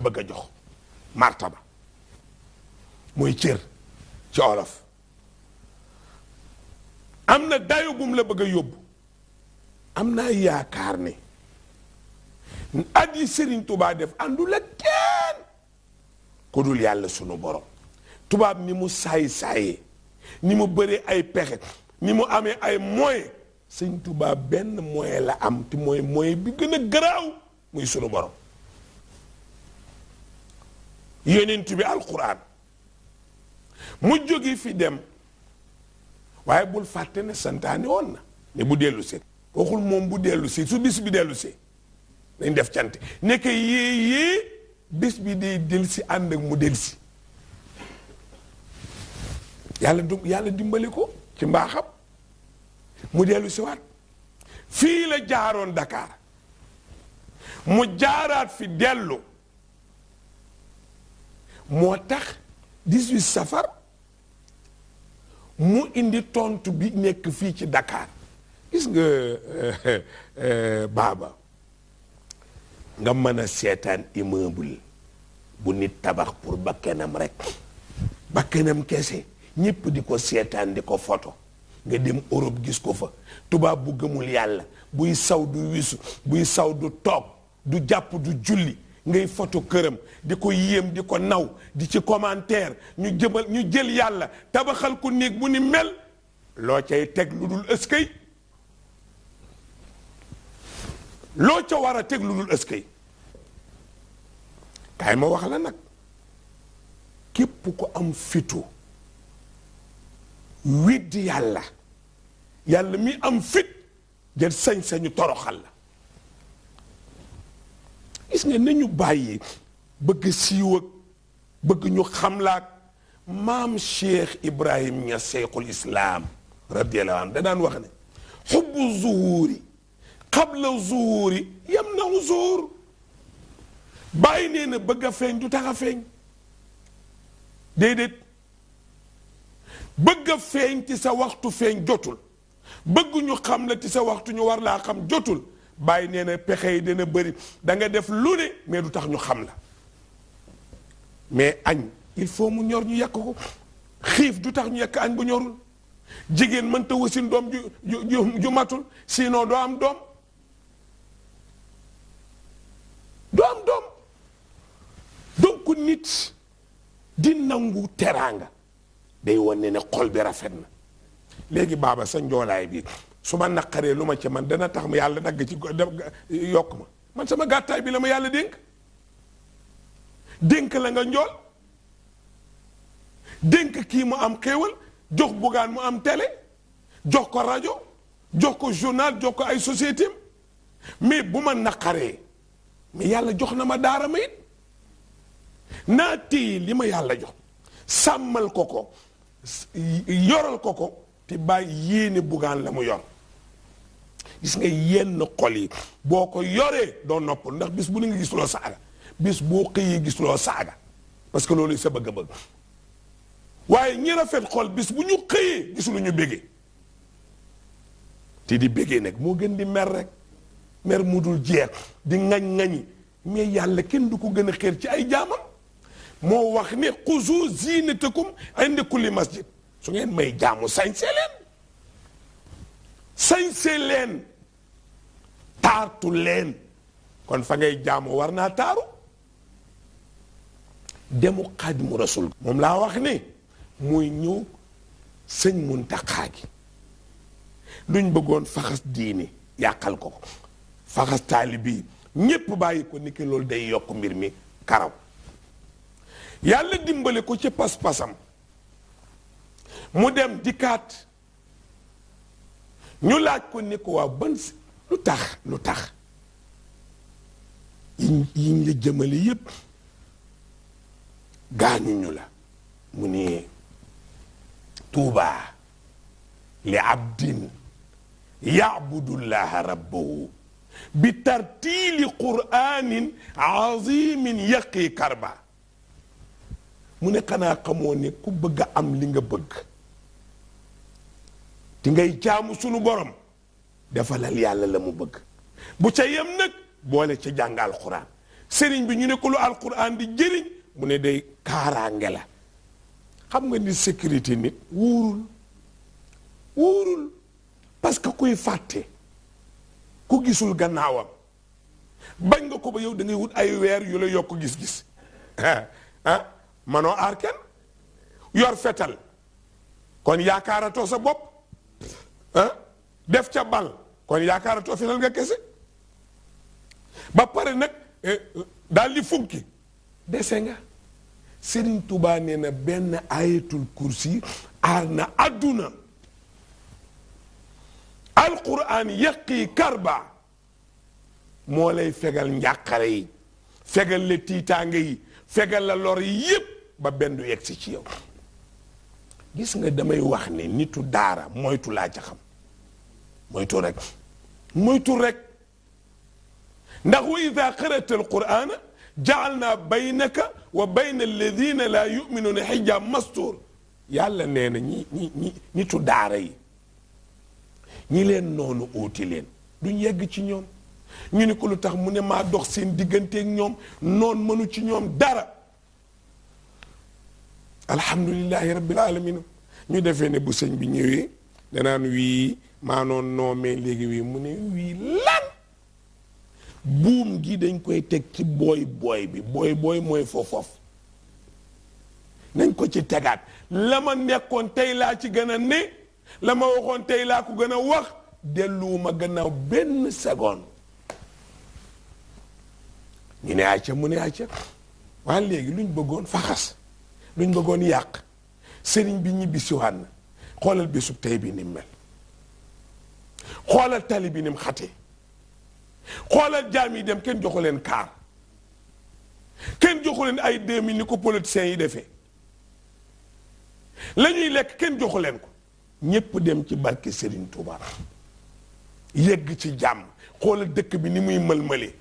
bëgg a jox martaba muy cër ci olof am na dayo bu mu la bëgg a yóbbu. am naa yaakaar ne at yi Serigne Touba def àndul ak kenn ku dul yàlla sunu borom. tubaab ni mu saay-saayee ni mu bëree ay pexe ni mu amee ay moyens Serigne Touba benn moyen la am te mooy moyen bi gën a garaaw muy sunu borom. yonent bi alquran mu jóge fi dem waaye bul fàtte ne santaane woon na ne bu dellu si waxul moom bu dellu si su bis bi dellu si dañ def cant nekk yée bis bi day del si ànd ak mu del si yàlla dimbali ko ci mbaaxam mu dellu si waat fii la jaaroon Dakar mu jaaraat fi dellu moo tax 18 safar mu indi tontu bi nekk fii ci Dakar gis nga baaba nga mën a seetaan immeuble bu nit tabax pour bakkenam rek bakkenam kese ñépp di ko seetaan di ko photo nga dem Europe gis ko fa tubaab bu gëmul yàlla buy saw du wisu buy saw du toog du jàpp du julli ngay photo këram di ko yéem di ko naw di ci commentaire ñu jël yàlla tabaxal ko néeg bu ni mel loo cay teg lu dul ëskay loo ca war a teg lu dul ëskay kaay ma wax la nag képp ko am fitu weddi yàlla yàlla mi am fit jël sañ-sañu toroxal la gis nga nañu bàyyi bëgg siiw ak bëgg ñu xamlaak maam Cheikh Ibrahim Niass Cheikhul Islam radiyallahu anhu da daan wax ne xubbu zuhuri qabla zuhuri yamna'u zuhur bàyyi nee na bëgg a feeñ du tax a feeñ déedéet bëgg a feeñ ci sa waxtu feeñ jotul bëgg ñu xam la ci sa waxtu ñu war laa xam jotul bàyyi nee na pexe yi dina bëri da nga def lu ne mais du tax ñu xam la mais añ il faut mu ñor ñu yàq ko xiif du tax ñu yàq añ bu ñorul jigéen mënta wasin doom ju matul sinon doo am doom donc nit di nangu teraanga day wane ne xol bi rafet na léegi baaba sa njoolaay bi su ma naqaree lu ma ci man dana tax ma yàlla dagg ci yokk ma man sama gàttaay bi la ma yàlla dénk la nga njool dénk kii mu am xéewal jox bugaan mu am télé jox ko rajo jox ko journal jox ko ay société mais bu ma naqaree mais yàlla jox na ma daara ma it naa téye li ma yàlla jox sàmmal ko yoral ko te bàyyi yéene bugaan la mu yor gis nga yenn xol yi boo ko yoree doo noppal ndax bis bu ne nga gis loo saaga bis boo xëyee gis loo saaga parce que loolu sa bëgg-bëgg waaye ñi rafet xol bis bu ñu xëyee gis lu ñu bégee te di bégee nag moo gën di mer rek mer mu dul jeex di ŋañ-ŋañi mais yàlla kenn du ko gën a xeer ci ay jaamam moo wax ne xuzu zinatakum inda kulli masjid su ngeen may jaamu sañse leen taartu leen kon fa ngay jaamu war naa taaru demu Xaadimu Rasul moom laa wax ne mooy ñëw sëñ Muntaxa gi luñ bëggoon faxas diini yàqal ko faxas taalibi ñépp bàyyi ko ni ki loolu day yokk mbir mi karaw yàlla dimbale ko ci pas-pasam mu dem dikkaat ñu laaj ko ni ko waaw ban lu tax yiñ la jëmale yépp gaañuñu la mu ni tuubaa li abdin yaabudullaha rabbahu bi tartiili qur'anin azimin yaqi karba mu ne xanaa xamoo ne ku bëgg a am li nga bëgg ti ngay jaamu sunu borom defalal yàlla la mu bëgg bu ca yem nag boole ca jàng alxuraan sëriñ bi ñu ne ko lu alquran di jëriñ mu ne day kaaraange la. xam nga ni sécurité nit wóorul parce que kuy fàtte ku gisul gannaawam bañ nga ko ba yow da ngay wut ay weer yu la yokk gis-gis manoo aar kenn yor fetal kon yaakaaratoo sa bopp def ca bal kon yaakaaratoo fetal nga kese ba pare nag daal di funki dese nga. Serigne Touba nee na benn ayatul kursi aar na adduna. alquran yaqi karba moo lay fegal njàqare yi fegal la tiitaange yi fegal la lor yi yépp ba benn du yegg si ci yow. gis nga damay wax ne nitu daara moytu laa ca xam moytu rek ndax wa ida qara'ta alqur'ana ja'alna baynaka wa bayna alladina la yu'minuna hijab mastur. yàlla nee na ñi nitu daara yi ñi leen noonu óoti leen duñ yegg ci ñoom. ñu ni ko lu tax mu ne maa dox seen digganteeg ñoom noon mënu ci ñoom dara. alhamdulillahi rabbil alamin. ñu defee ne bu sëñ bi ñëwee danaan wii maa noon noomee léegi wii mu ne wii lan buum gi dañ koy teg ci booy bi booy mooy foofu nañ ko ci tegaat la ma nekkoon tey laa ci gën a ne la ma waxoon tey laa ko gën a wax delluwuma gannaaw benn seconde. ñu ne acca mu ne acca waaye léegi luñ bëggoon faxas luñ bëggoon yàq sëriñ bi ñibbi siwaat na xoolal bésub tey bi ni mel xoolal tali bi ni mu xate xoolal jaam yi dem kenn joxu leen kaar kenn joxu leen ay 2000 ni ko politiciens yi defee la ñuy lekk kenn joxu leen ko ñépp dem ci barke Serigne Touba yegg ci jàmm xoolal dëkk bi ni muy mëlmëlee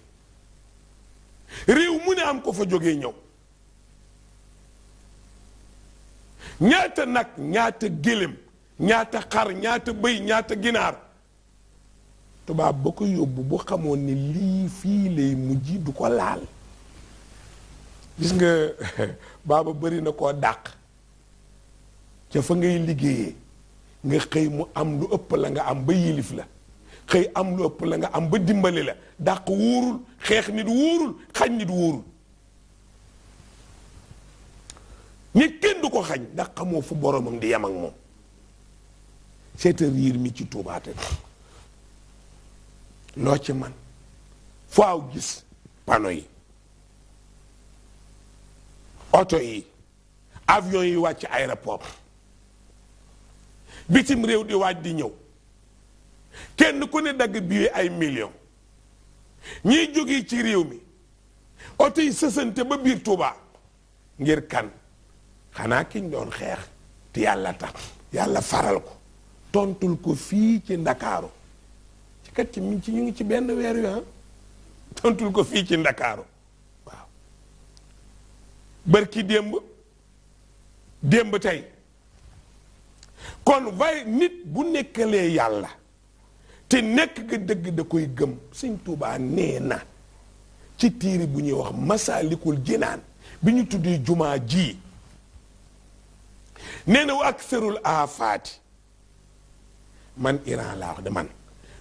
réew mu ne am ko fa jógee ñëw ñaata nag ñaata gélém ñaata xar ñaata bëy ñaata ginaar tubaab ba ko yóbbu bu xamoon ni lii fii lay mujj du ko laal. gis nga baaba bëri na koo dàq ca fa ngay liggéeyee nga xëy mu am lu ëpp la nga am ba yilif la xëy am lu ëpp la nga am ba dimbali la dàq wóorul xeex nit wóorul xañ nit wóorul. nit kenn du ko xañ ndax xamoo fu boromam di yem ak moom. seeta riir mi ci tuubaate loo ci man faaw gis pano yi oto yi avion yi wàcc aéroport bitim réew di waaj di ñëw kenn ku ne dagg billet ay millions ñiy jógee ci réew mi oto yi sësante ba biir Tuuba ngir kan xanaa kiñ doon xeex te yàlla tax yàlla faral ko tontul ko fii ci Ndakaaru ci kat ci ñu ngi ci benn weer wi tontul ko fii ci Ndakaaru waaw barki démb tey kon waaye nit bu nekkalee yàlla te nekk nga dëgg da koy gëm Sëñ Tuubaa nee na ci téere bu ñuy wax Masaalikul Jinaan bi ñu tuddee jumaa ji nee na wa aksarul aafaati man Iran laa wax de man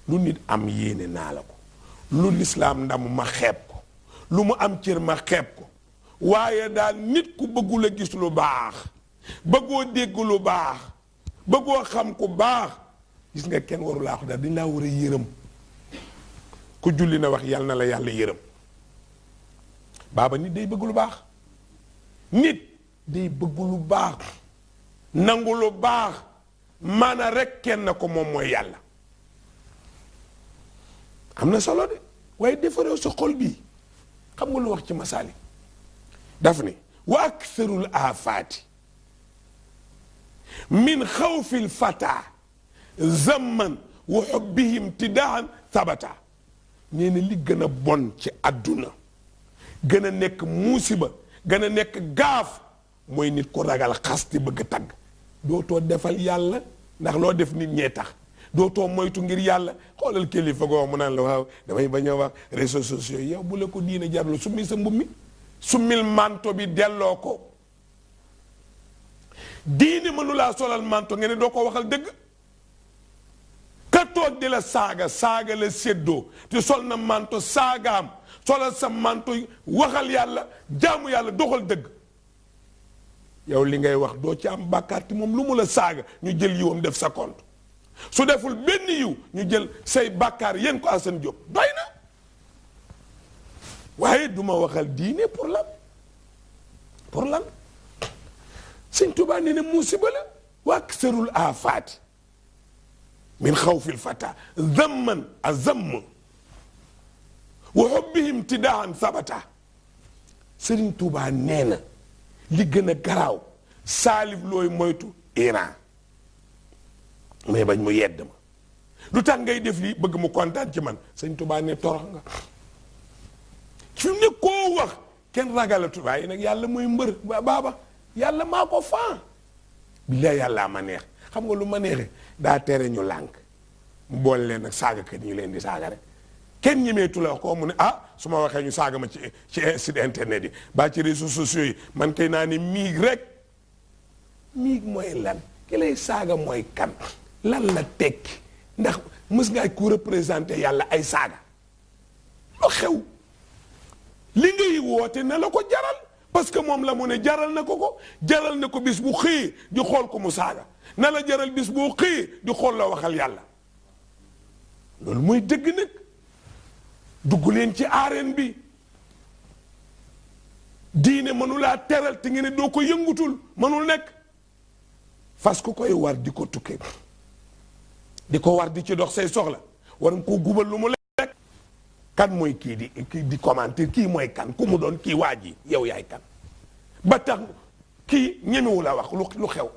lu nit am yéene naa la ko lu lislaam ndam ma xeeb ko lu mu am cër ma xeeb ko waaye daal nit ku bëggul a gis lu baax bëggoo dégg lu baax bëggoo xam ku baax gis nga kenn waru laa wax daal dañ laa war a yërëm ku julli na wax yàlla na la yàlla yërëm baaba nit day bëgg lu baax nit day bëgg lu baax nangu lu baax maana rek kenn ko moom mooy yàlla am na solo de waaye defaree sa xol bii xam nga lu wax ci masaali daf ne wa aktharul aafaati min xawfil fata zamman wa xubbihim tidaan sabata nee na li gën a bon ci àdduna gën a nekk muusiba gën a nekk gaaf mooy nit ko ragal xas di bëgg tagg dootoo defal yàlla ndax loo def nit ñee tax dootoo moytu ngir yàlla. xoolal kilifa goo mu naan la waaw damay bañ a wax réseaux sociaux yow bu la ko diine jarlu summi sa mbub mi summil manto bi delloo ko. diine mënulaa solal manto nga ne doo ko waxal dëgg. ka toog di la saaga la séddoo te sol na manto saagaam solal sa manto waxal yàlla jaamu yàlla doxal dëgg. yow li ngay wax doo ci am bàkkaar te moom lu mu la saaga ñu jël yiwam def sa compte su deful benn yiw ñu jël say bàkkaar yéen ko Assane Diop doy na. waaye duma waxal diine pour lan Sëñ Tuubaa nee na musiba la wa aksarul aafaati min xawfil fata zamman azamm wa hubbihim tidaan sabata. Sëriñ Tuubaa nee na li gën a garaaw saalif looy moytu Iran mais bañ mu yedd ma lu tax ngay def lii bëgg mu kontaan ci man. Sëñ Tuubaa ne torox nga ci ne koo wax kenn ragalatu. waaye nag yàlla mooy mbër baaba yàlla maa ko faa billaay yàllaa ma neex. xam nga lu ma neexee daa tere ñu lànk mu boole leen nag saagakat ñu leen di saaga rek kenn ñemeetu la wax ko mu ne su ma waxee ñu saaga ma ci site internet yi ba ci réseaux sociaux yi man kay naa ne miig rek. miig mooy lan ki lay saaga mooy kan lan la tekki ndax mës nga ku représenté yàlla ay saaga lu xew li ngay woote na la ko jaral parce que moom la mu ne jaral na ko jaral na ko bis bu xëyee di xool ko mu saaga na la jaral bis boo xëyee di xool la waxal yàlla. loolu mooy dëgg nag dugg leen ci arène bi diine mënulaa teral te nga ne doo ko yëngutul mënul nekk. fas ku koy war di ko tukkee di ko war di ci dox say soxla war nga koo gubal lu mu lekk. kan mooy kii di commenter kii mooy kan ku mu doon kii waa ji yow yaay kan ba tax kii ñemewu la wax lu xew.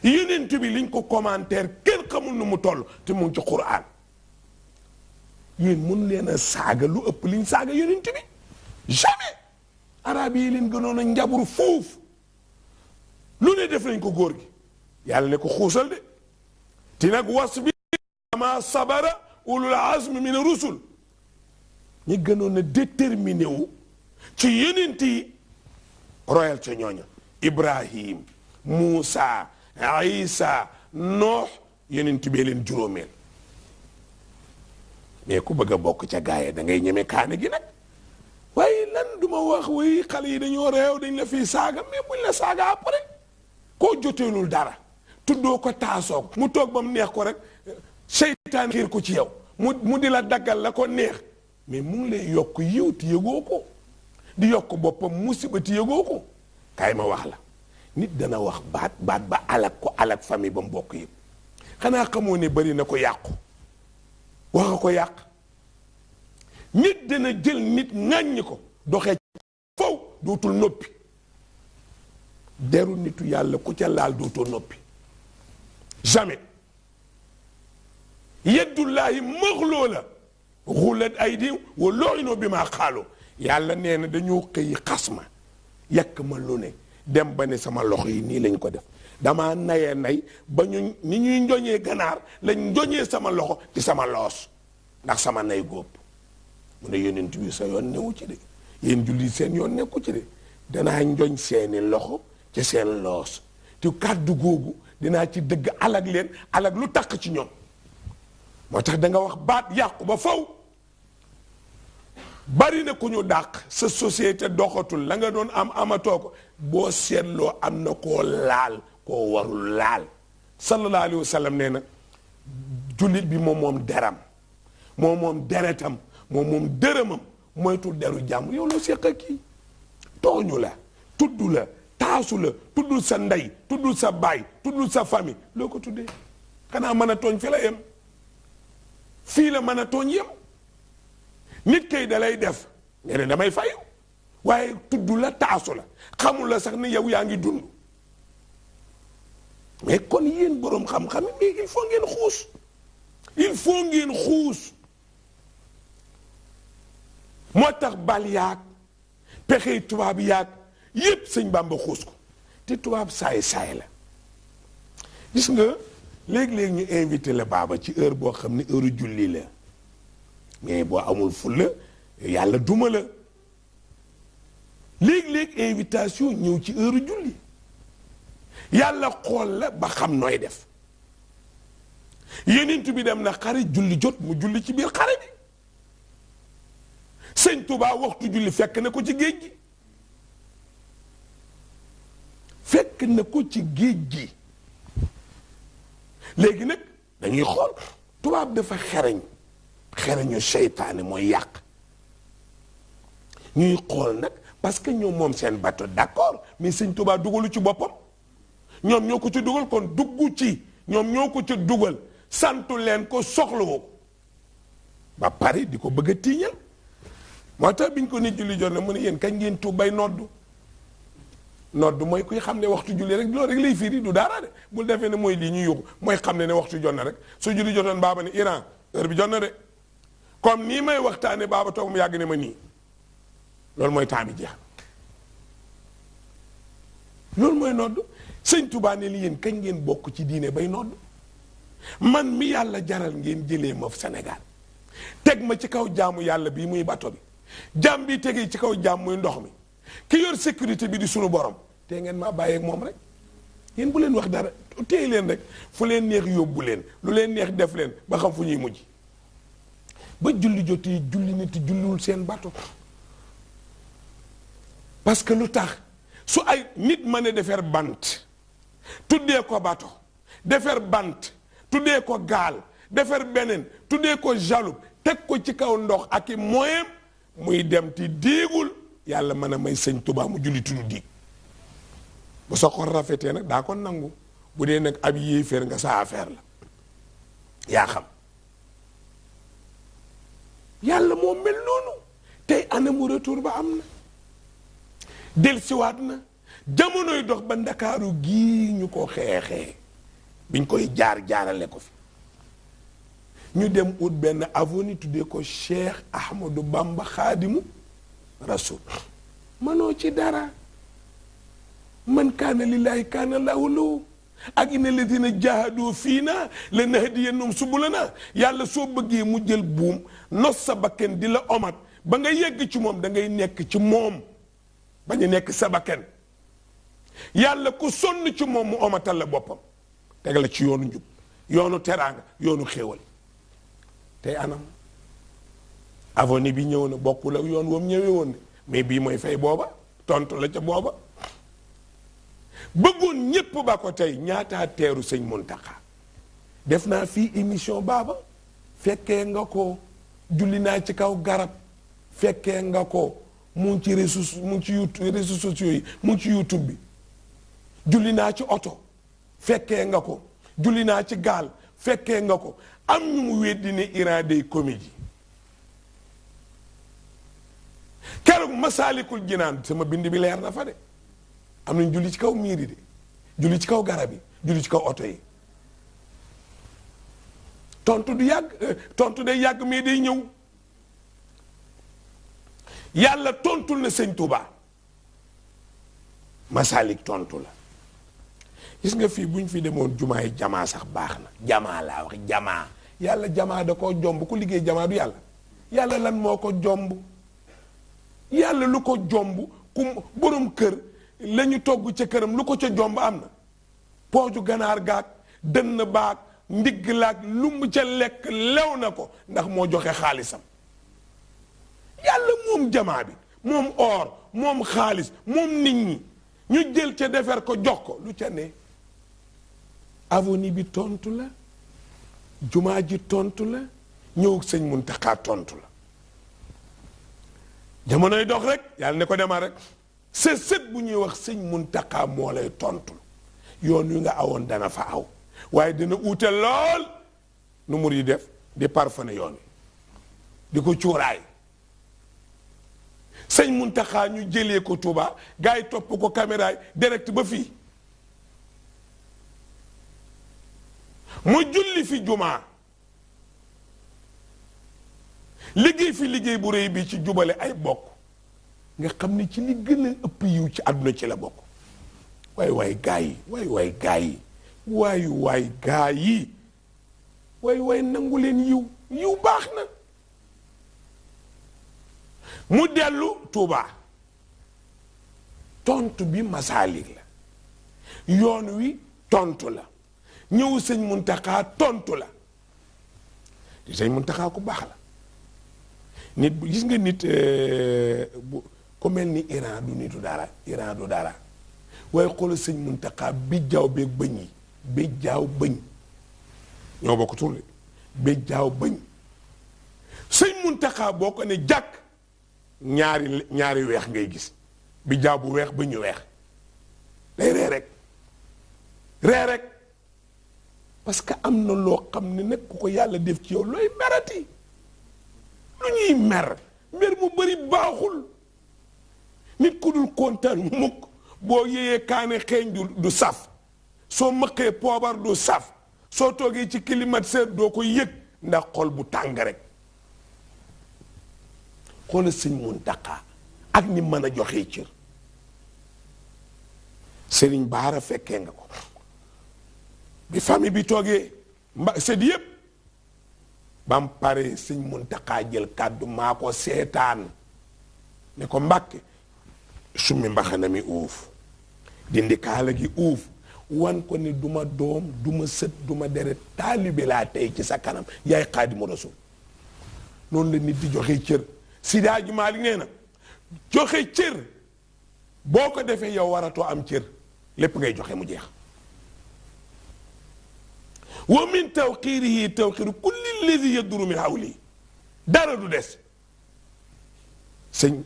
yeneen bi liñ ko commentaire kenn xamul nu mu toll te mu ngi ci Qur'an. yéen mun leen a saaga lu ëpp liñ saaga yeneen bi jamais. arab yi leen gënoon a njaburu foofu lu ne def nañ ko góor gi yàlla ne ko xuusal de ti nag wasbir ma sabara ulul azmi min rusul. ñi gënoon a déterminé wu ci yeneen yi royal ca ñooña Ibrahim Muusa Isa Noox yeneen bee leen juróomeel. mais ku bëgg a bokk ca gaaya da ngay ñeme kaane gi nag. waaye lan duma wax way xale yi dañoo réew dañ la fiy saaga mais buñ la saaga après koo joteelul dara tuddoo ko taasoo mu toog ba mu neex ko rek seytaan xiir ko ci yow mu di la daggal la ko neex mais mu ngi lay yokk yiw ti yëgoo ko di yokk boppam musiba ti yëgoo ko. kaay ma wax la nit dana wax baat ba alak famille ba mu bokk yëpp xanaa xamoo ne bari na ko yàqu waxa ko yàq. nit dana jël nit ŋàññi ko doxee faw dootul noppi deru nitu yàlla ku ca laal dootoo noppi jamais. yeddullaahi maxloola xullat aydim wa lu'inu bi maa xaaloo. yàlla nee na dañoo xëy xas ma yàq ma lu ne dem ba ne sama loxo yi nii lañ ko def damaa naye nay ba ñu ni ñuy njoñee ganaar lañ njoñee sama loxo ci sama loos ndax sama nay góob. mu ne yonent bi sa yoon newu ci de yéen julli seen yoon nekku ci de danaa njoñ seeni loxo ci seen loos te kàddu googu dinaa ci dëgg alag leen alag lu takk ci ñoom. moo tax da nga wax baat yàqu ba faw. bari na ku ñu dàq sa société doxatul la nga doon am amatoo ko boo seetloo am na koo laal koo warul laal. sallallahu alayhi wa sallam nee na jullit bi moom deram moom deretam moom dërëmam moytul deru jàmm. yow loo seq ak kii tooñu la tudd la taasu la tuddul sa ndey tuddul sa baay tuddul sa famille loo ko tuddee xanaa mën a tooñ fi la yem fii la mën a tooñ yem. nit kay da lay def nga ne damay fayu waaye tudd la taasu la xamul la sax ni yow yaa ngi dund. mais kon yéen boroom xam-xam mais il faut ngeen xuus il faut ngeen xuus. moo tax bal yaag pexey tubaab yaag yépp sëñ Bàmba xuus ko te tubaab saay la gis nga léegi-léegi ñu invité la baaba ci heure boo xam ne heure julli la mais boo amul fulla yàlla duma la léegi-léegi invitation ñëw ci heure julli yàlla xool la ba xam nooy def yonent bi dem na xare julli jot mu julli ci biir xare bi sëñ Tuubaa waxtu julli fekk na ko ci géej gi fekk na ko ci géej gi léegi nag dañuy xool tubaab dafa xereñu seytaane mooy yàq ñuy xool nag parce que ñoom moom seen bateau d'accord mais sëñ Tuubaa dugalu ci boppam ñoom ñoo ko ci dugal kon dugg ci ñoom ñoo ko ci dugal santu leen ko soxlawoo ba pare di ko bëgg a tiiñal moo tax biñ ko nit julli jot na mu ne yéen kañ ngeen tuub bay noddu mooy kuy xam ne waxtu julli rek loolu rek lay firi du dara de bul defee ne mooy lii ñu yuuxu mooy xam ne waxtu jot na rek su julli jotoon baaba ne Iran heure bi jot na de comme nii may waxtaane baaba toog mu yàgg ne ma nii loolu mooy temps bi jeex loolu mooy nodd sëñ Tuubaa ne li yéen kañ ngeen bokk ci diine bay nodd man mi yàlla jaral ngeen jëlee ma Sénégal teg ma ci kaw jaamu yàlla bii muy bato bi jaam bi tegee ci kaw jaam muy ndox mi ki yor sécurité bi di sunu borom te ngeen maa bàyyeeg moom rek yéen bu leen wax dara téye leen rek fu leen neex yóbbu leen lu leen neex def leen ba xam fu ñuy mujj ba julli jotee julli nit julliwul seen bato parce que lu tax su ay nit mën a defar bant tuddee ko bato defar bant tuddee ko gaal defar beneen tuddee ko jalub teg ko ci kaw ndox ak i moyen muy dem ti diigul yàlla mën a may sëñ Tuubaa mu julli tudd diig bu sa xol rafetee nag daa ko nangu bu dee nag ab yéeféer nga sa affaire la yaa xam yàlla moo mel noonu tey anamu retour ba am na delsiwaat na jamonoy dox ba ndakaaru gii ñu ko xeexee biñ koy jaarale ko fi ñu dem ut benn avenue tuddee ko Cheikh Ahmadou Bamba Xaadimu Rasul manoo ci dara man kaana lillaahi kaana lahu lahu ak inna ladina jahadu fiina lanahdiyannahum subulana yàlla soo bëggee mu jël buum nos sa bakken di la omat ba nga yegg ci moom da ngay nekk ci moom bañ a nekk sa bakken yàlla ku sonn ci moom mu omatal la boppam tegal la ci yoonu njub yoonu teraanga yoonu xéewal tey anam avenue bi ñëw na bokkul ak yoon woom ñëwee woon ne mais bii mooy fay booba tontu la ca booba bëggoon ñépp ba ko tey ñaataa teeru sëñ Muntaxa def naa fii émission baaba fekkee nga ko julli naa ci kaw garab fekkee nga ko mu ngi ci réseaux sociaux yi mu ngi ci YouTube bi julli naa ci oto fekkee nga ko julli naa ci gaal fekkee nga ko am ñu mu weddi ne Iran day comédie keroog Masaalikul Jinaan sama bind bi leer na fa de am nañ julli ci kaw miir yi de julli ci kaw garab yi julli ci kaw oto yi tontu du yàgg tontu day yàgg mais day ñëw yàlla tontul na sëñ Tuubaa Masaalik tontu la gis nga fii bu ñu fi demoon jumaay jamaa sax baax na jamaa laa wax jamaa yàlla jamaa da koo jomb ku liggéey jamaa du yàlla lan moo ko jomb yàlla lu ko jomb ku borom kër la ñu togg ca këram lu ko ca jomb am na pooju ganaar gaag dënn baag ndigg laag lu mu ca lekk lew na ko ndax moo joxe xaalisam yàlla moom jamaa bi moom or moom xaalis moom nit ñi ñu jël ca defar ko jox ko lu ca ne avenue bi tontu la jumaa ji tontu la ñëw sëñ Muntaxa tontu la jamonoy dox rek yàlla ne ko demal rek sët bu ñuy wax sëñ Muntaxa moo lay tontu yoon wi nga awoon dana fa aw waaye dina uute lool nu mur yi def di parfane yoon wi di ko cuuraay sëñ Muntaxa ñu jëlee ko Touba gars yi topp ko caméra yi direct ba fii mu julli fi jumaa liggéey fi liggéey bu rëy bi ci jubale ay bokk nga xam ne ci li gën a ëpp yiw ci àdduna ci la bokk waay waay gaa yi waay gaa yi waay nangu leen yiw baax na. mu dellu Tuubaa tontu bi Masaalik la, yoon wi tontu la, ñëw sëñ Muntaxa tontu la. sëñ Muntaxa ku baax la. nit bu gis nga nit bu ku mel ni Iran du nitu dara, Iran du dara, waaye xoolal sëñ Muntaxa bi jaaw beeg bëñ yi bi jaaw bëñ ñoo bokk tur bi jaaw bëñ. sëñ Muntaxa boo ko ne jàkk ñaari weex ngay gis, bi jaaw bu weex bëñ ñu weex day ree rek parce que am na loo xam ne nag ku ko yàlla def ci yow looy merati. lu ñuy mer mu bari baaxul. nit ku dul kontaan mukk boo yéyee kaane xeeñ du saf, soo mëqee poobar du saf, soo toogee ci climatiseur doo ko yëg ndax xol bu tàng rek. xoola sëñ Muntaxa ak ni mën a joxee cër. Sëriñ Baara fekkee nga ko bi famille bi toogee sët yëpp bam pare sëñ Muntaxa jël kàddu maa ko seetaan ne ko Mbàkke summi mbaxana mi uuf dindi kaala gi uuf wan ko ni duma doom duma sët duma deret taalibe laa tey ci sa kanam yaay Xaadimu Rasuul. noonu la nit di joxe cër. Seydi Hadji Malick nee na joxe cër boo ko defee yow waratoo am cër, lépp ngay joxe mu jeex. wa min tawqiirihi tawqiiru kulli lladi yaduru min hawli, dara du des. sëñ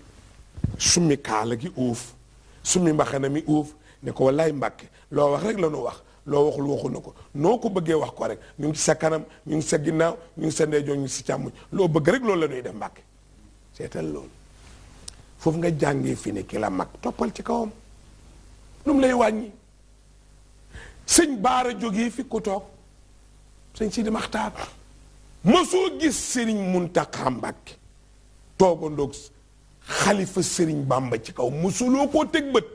summi kaala gi uuf summi mbaxana mi uuf ne ko wallaay Mbàkke loo wax rek la nu wax, loo waxul waxu na ko, noo ko bëggee wax ko rek, ñu ngi ci sa kanam ñu ngi sa ginnaaw ñu ngi sa ndeyjoor ñu ngi si càmmoñ, loo bëgg rek loolu la ñuy def Mbàkke. seetal loolu foofu nga jàngee fi ne ki la mag toppal ci kawam lu mu lay wàññi. sëñ Baara jógee fi ku toog sëñ Sidi Maxtaar mosoo gis sëriñ Muntaxa Mbàkke toogandoog xalifa sëriñ Bàmba ci kaw, mosuloo koo teg bët.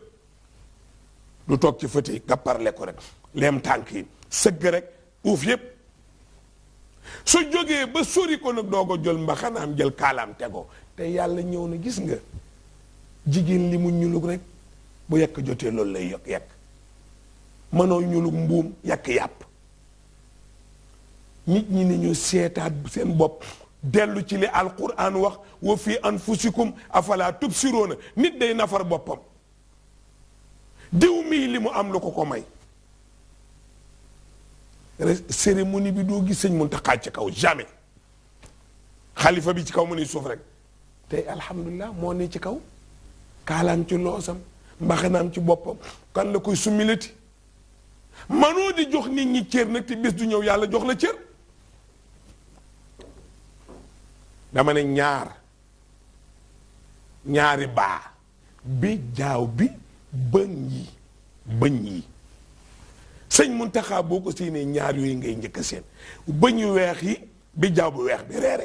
du toog ci fëti nga parle ko rek leem tànk yi sëgg rek uuf yépp. su jógee ba sori ko nag doo ko jël mbaxanaam jël kaalaam tegoo. te yàlla ñëw na gis nga jigéen li mu ñulug rek bu yekk jotee loolu lay yekk mënoo ñulug mbuum yekk yàpp. nit ñi ni ñu seetaat seen bopp dellu ci li alquran wax wa fi anfusikum afala tubsiroona. nit day nafar boppam. diw mii li mu am lu ko may. cérémonie bi doo gis sëñ Muntaxa ci kaw jamais, xalifa bi ci kaw mu ni suuf rek. tey alhamdulilah moo ne ci kaw kaalaam ci loosam mbaxanaam ci boppam, kan la koy summilati. manoo di jox nit ñi cër nag te bés du ñëw yàlla jox la cër. dama ne ñaari baa bi jaaw bi bëñ yi sëñ Muntaxa boo ko séenee ñaar yooyu ngay njëkk a seen, bëñ yu weex yi bi jaaw bu weex bi ree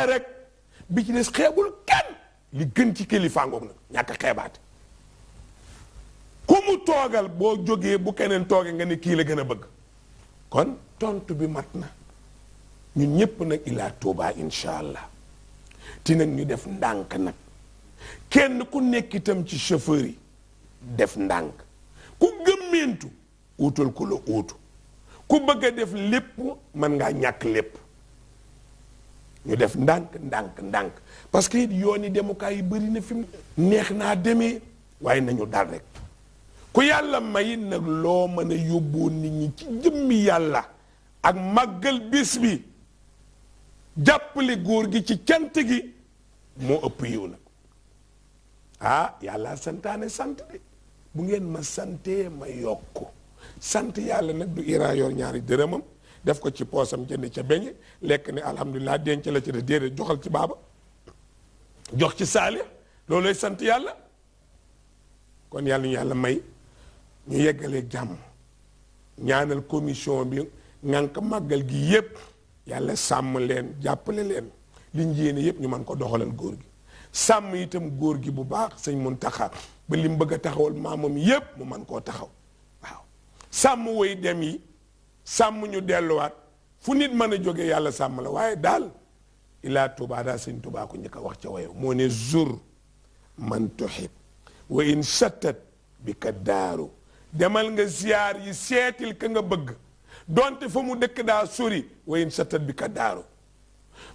rek bi ci des xeebul kenn. li gën ci kilifa ngoog nag ñàkk xeebaate. ku mu toogal boo jógee bu keneen toogee nga ne kii la gën a bëgg. kon tontu bi mat na ñun ñépp nag ilaa Tuubaa insha allah ti nag ñu def ndànk nag kenn ku nekk itam ci chauffeur yi def ndànk. ku gëmmeentu uutal ku la uutu, ku bëgg a def lépp mën ngaa ñàkk lépp. ñu def ndànk parce que it yoon yi demukaay yi bëri na fi mu neex naa demee waaye nañu dal rek. ku yàlla may nag loo mën a yóbboo nit ñi ci jëmmi yàlla ak màggal bis bi jàppale góor gi ci cant gi moo ëpp yiw nag. yàlla santaane sant de bu ngeen ma santee ma yokku. sant yàlla nag du Iran yor ñaari dërëmam def ko ci poosam jënd ca beñe lekk ne alhamdulilah denc la ci de déedéet joxal ci baaba jox ci saali loolooy sant yàlla. kon yàlla ñu yàlla may ñu yeggaleeg jàmm ñaanal commission bi ngànk màggal gi yépp yàlla sàmm leen jàppale leen liñ yéene yépp ñu mën ko doxalal góor gi. sàmm itam góor gi bu baax sëñ Muntaxa ba li mu bëgg a taxawal maamam yépp mu mën koo taxaw waaw sàmm woy dem yi sàmm ñu delluwaat fu nit mën a jóge yàlla sàmm la waaye daal ilaa Tuubaa daal sëñ Tuubaa ko njëkk a wax ca wayo moo ne zur man tuhib wa in shattat bi ka daaru demal nga ziyaar yi seetil ka nga bëgg donte fa mu dëkk daa sori wa in shattat bi ka daaru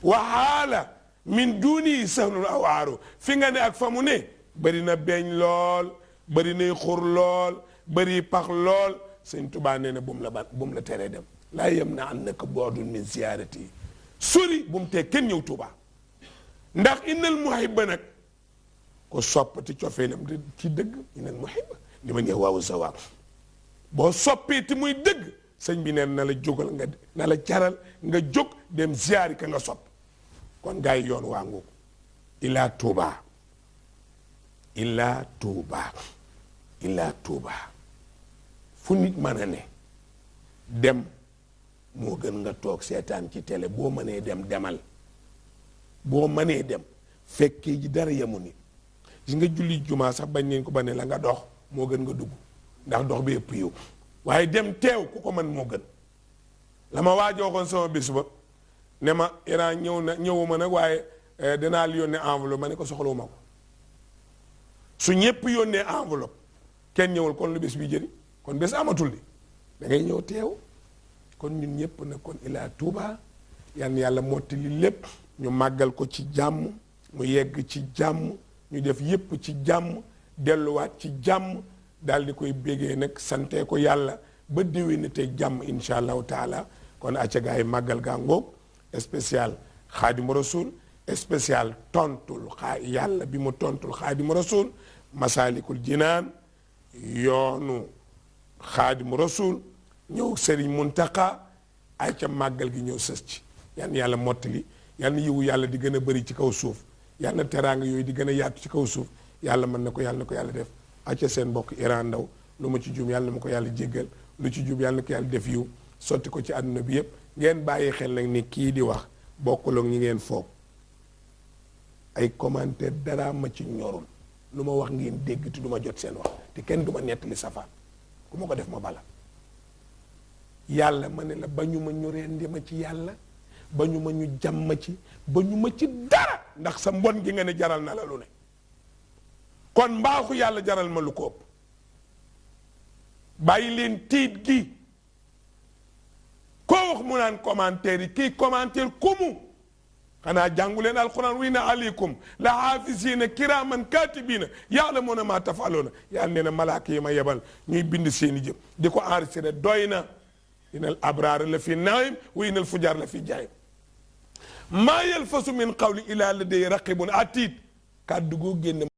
wa haala min duuni sahlul awaaru fi nga ne ak fa mu ne bëri na beeñ lool bëri nay xur lool bëri pax lool sëñ Tuubaa nee na bu mu la teree dem laa yem na an naka boodun min ziyaarati yi sori bu mu tee kenn ñëw Tuubaa ndax innal muhibba nag ko soppati cofeelam di ci dëgg innal muhibba li ma ñëw waaw sa waaw boo soppeeti muy dëgg sëñ bi neen na la jógal nga na la jaral nga jóg dem ziyaari ka nga sopp kon gars yi yoon waa ngoogu ilaa Tuubaa ilaa Tuubaa ilaa Tuubaa fu nit mën a ne dem moo gën nga toog seetaan ci télé boo mënee dem demal boo mënee dem fekkee ji dara yemu ni gis nga julli jumaa sax bañ neen ko ba ne la nga dox moo gën nga dugg ndax dox bi ëpp yow waaye dem teew ku ko mën moo gën la ma waajooxoon sama bis ba ne ma Iran ñëwuma nag waaye danaa li yónnee enveloppe ma ne ko soxlawuma ko su ñëpp yónnee enveloppe kenn ñëwul kon lu bés bi jëri kon bés amatul di da ngay ñëw teew kon ñun ñëpp na kon ilaa Tuubaa yan yàlla mottali lépp ñu màggal ko ci jàmm mu yegg ci jàmm ñu def yépp ci jàmm delluwaat ci jàmm daal di koy bégee nag sante ko yàlla ba déwénite tey jàmm insha allahu taala kon acca gaa yi màggal gaa ngoog spécial Xaadimu Rasuul spécial tontul yàlla bi mu tontul Xaadimu Rasuul Masaalikul Jinaan yoonu Xaadimu Rasuul ñëw Sëriñ Muntaqa ay ca màggal gi ñëw sës ci yan yàlla mottali yan yiwu yàlla di gën a bëri ci kaw suuf yal na teraanga yooyu di gën a yaatu ci kaw suuf yàlla mën na ko yàlla na ko yàlla def acca seen mbokk Iran Ndao lu ma ci jum yàlla na ma ko yàlla jéggal lu ci jum yàlla na ko yàlla def yiw sotti ko ci àdduna bi yépp ngeen bàyyi xel nag ni kii di wax bokkul ak ñi ngeen foog ay commentaire dara ma ci ñorul lu ma wax ngeen dégg te du ma jot seen wax te kenn du ma nettali safaan ku ma ko def ma bala yàlla ma ne la ba ñu ma ñu rendi ma ci yàlla ba ñu ma ñu jàmm ci ba ñu ma ci dara ndax sa mbon gi nga ne jaral na la lu ne kon mbaaxu yàlla jaral ma lu ko ëpp bàyyi leen tiit gi koo wax mu naan commentaire yi kii commentaire kumu xanaa jàngu leen alquran wa inna aleykum la haafisina kiraman katibina ya'lamuna ma tafaluna yàlla nee na malaaka yi ma yebal ñuy bind seeni jëf di ko enregistré doy na inal abraar la fi naim wa inal fujaar la fi jaahim maa yalfasu min qawli illa ladayhi raqibun atid kàddu goo génn